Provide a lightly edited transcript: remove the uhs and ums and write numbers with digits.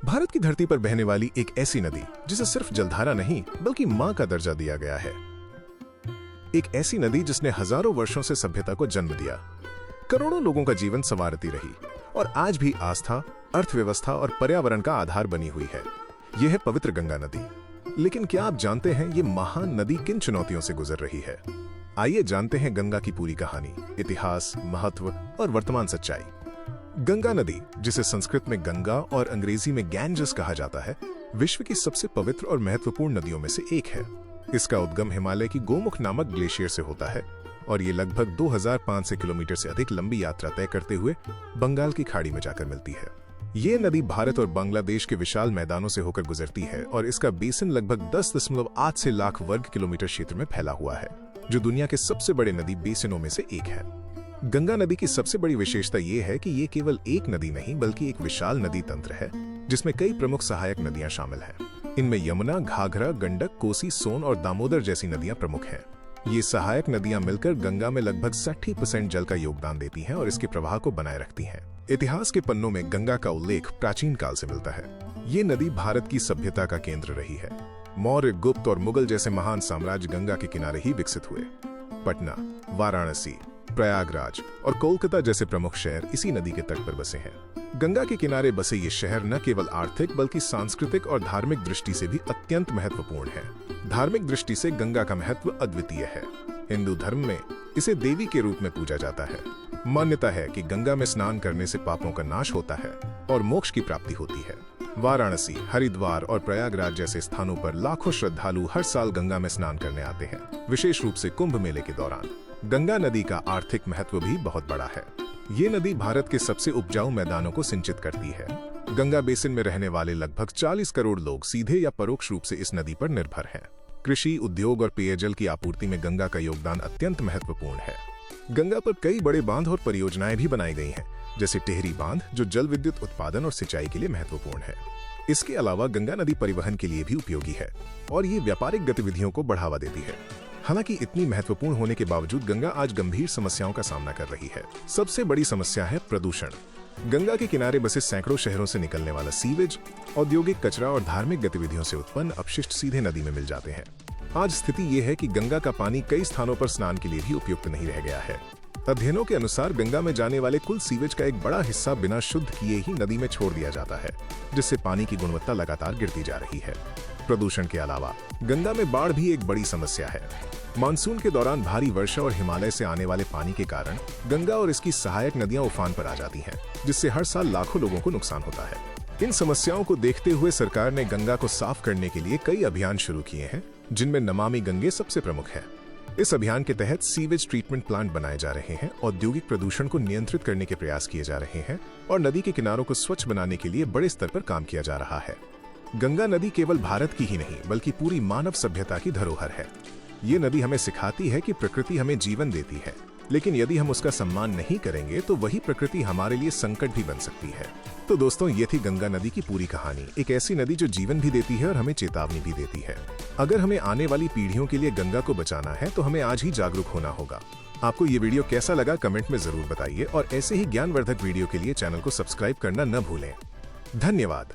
भारत की धरती पर बहने वाली एक ऐसी नदी जिसे सिर्फ जलधारा नहीं बल्कि मां का दर्जा दिया गया है। एक ऐसी नदी जिसने हजारों वर्षों से सभ्यता को जन्म दिया, करोड़ों लोगों का जीवन संवारती रही और आज भी आस्था, अर्थव्यवस्था और पर्यावरण का आधार बनी हुई है। यह है पवित्र गंगा नदी। लेकिन क्या आप जानते हैं ये महान नदी किन चुनौतियों से गुजर रही है? आइए जानते हैं गंगा की पूरी कहानी, इतिहास, महत्व और वर्तमान सच्चाई। गंगा नदी, जिसे संस्कृत में गंगा और अंग्रेजी में गैंजेस कहा जाता है, विश्व की सबसे पवित्र और महत्वपूर्ण नदियों में से एक है। इसका उद्गम हिमालय की गोमुख नामक ग्लेशियर से होता है और ये लगभग 2500 किलोमीटर से अधिक लंबी यात्रा तय करते हुए बंगाल की खाड़ी में जाकर मिलती है। ये नदी भारत और बांग्लादेश के विशाल मैदानों से होकर गुजरती है और इसका बेसिन लगभग 10.8 लाख वर्ग किलोमीटर क्षेत्र में फैला हुआ है, जो दुनिया के सबसे बड़े नदी बेसिनों में से एक है। गंगा नदी की सबसे बड़ी विशेषता ये है कि ये केवल एक नदी नहीं बल्कि एक विशाल नदी तंत्र है, जिसमें कई प्रमुख सहायक नदियां शामिल हैं। इनमें यमुना, घाघरा, गंडक, कोसी, सोन और दामोदर जैसी नदियां प्रमुख हैं। ये सहायक नदियां मिलकर गंगा में लगभग 60% जल का योगदान देती हैं और इसके प्रवाह को बनाए रखती हैं। इतिहास के पन्नों में गंगा का उल्लेख प्राचीन काल से मिलता है। ये नदी भारत की सभ्यता का केंद्र रही है। मौर्य, गुप्त और मुगल जैसे महान साम्राज्य गंगा के किनारे ही विकसित हुए। पटना, वाराणसी, प्रयागराज और कोलकाता जैसे प्रमुख शहर इसी नदी के तट पर बसे हैं। गंगा के किनारे बसे ये शहर न केवल आर्थिक बल्कि सांस्कृतिक और धार्मिक दृष्टि से भी अत्यंत महत्वपूर्ण हैं। धार्मिक दृष्टि से गंगा का महत्व अद्वितीय है। हिंदू धर्म में इसे देवी के रूप में पूजा जाता है। मान्यता है कि गंगा में स्नान करने से पापों का नाश होता है और मोक्ष की प्राप्ति होती है। वाराणसी, हरिद्वार और प्रयागराज जैसे स्थानों पर लाखों श्रद्धालु हर साल गंगा में स्नान करने आते हैं, विशेष रूप से कुंभ मेले के दौरान। गंगा नदी का आर्थिक महत्व भी बहुत बड़ा है। ये नदी भारत के सबसे उपजाऊ मैदानों को सिंचित करती है। गंगा बेसिन में रहने वाले लगभग 40 करोड़ लोग सीधे या परोक्ष रूप से इस नदी पर निर्भर हैं। कृषि, उद्योग और पेयजल की आपूर्ति में गंगा का योगदान अत्यंत महत्वपूर्ण है। गंगा पर कई बड़े बांध और परियोजनाएं भी बनाई गई हैं, जैसे टेहरी बांध, जो जल विद्युत उत्पादन और सिंचाई के लिए महत्वपूर्ण है। इसके अलावा गंगा नदी परिवहन के लिए भी उपयोगी है और ये व्यापारिक गतिविधियों को बढ़ावा देती है। हालांकि इतनी महत्वपूर्ण होने के बावजूद गंगा आज गंभीर समस्याओं का सामना कर रही है। सबसे बड़ी समस्या है प्रदूषण। गंगा के किनारे बसे सैकड़ों शहरों से निकलने वाला सीवेज, औद्योगिक कचरा और धार्मिक गतिविधियों से उत्पन्न अपशिष्ट सीधे नदी में मिल जाते हैं। आज स्थिति ये है कि गंगा का पानी कई स्थानों पर स्नान के लिए भी उपयुक्त नहीं रह गया है। अध्ययनों के अनुसार गंगा में जाने वाले कुल सीवेज का एक बड़ा हिस्सा बिना शुद्ध किए ही नदी में छोड़ दिया जाता है, जिससे पानी की गुणवत्ता लगातार गिरती जा रही है। प्रदूषण के अलावा गंगा में बाढ़ भी एक बड़ी समस्या है। मानसून के दौरान भारी वर्षा और हिमालय से आने वाले पानी के कारण गंगा और इसकी सहायक नदियां उफान पर आ जाती हैं, जिससे हर साल लाखों लोगों को नुकसान होता है। इन समस्याओं को देखते हुए सरकार ने गंगा को साफ करने के लिए कई अभियान शुरू किए हैं, जिनमें नमामि गंगे सबसे प्रमुख है। इस अभियान के तहत सीवेज ट्रीटमेंट प्लांट बनाए जा रहे हैं, औद्योगिक प्रदूषण को नियंत्रित करने के प्रयास किए जा रहे हैं और नदी के किनारों को स्वच्छ बनाने के लिए बड़े स्तर पर काम किया जा रहा है। गंगा नदी केवल भारत की ही नहीं बल्कि पूरी मानव सभ्यता की धरोहर है। ये नदी हमें सिखाती है कि प्रकृति हमें जीवन देती है, लेकिन यदि हम उसका सम्मान नहीं करेंगे तो वही प्रकृति हमारे लिए संकट भी बन सकती है। तो दोस्तों, ये थी गंगा नदी की पूरी कहानी। एक ऐसी नदी जो जीवन भी देती है और हमें चेतावनी भी देती है। अगर हमें आने वाली पीढ़ियों के लिए गंगा को बचाना है तो हमें आज ही जागरूक होना होगा। आपको ये वीडियो कैसा लगा कमेंट में जरूर बताइए और ऐसे ही ज्ञानवर्धक वीडियो के लिए चैनल को सब्सक्राइब करना न भूलें। धन्यवाद।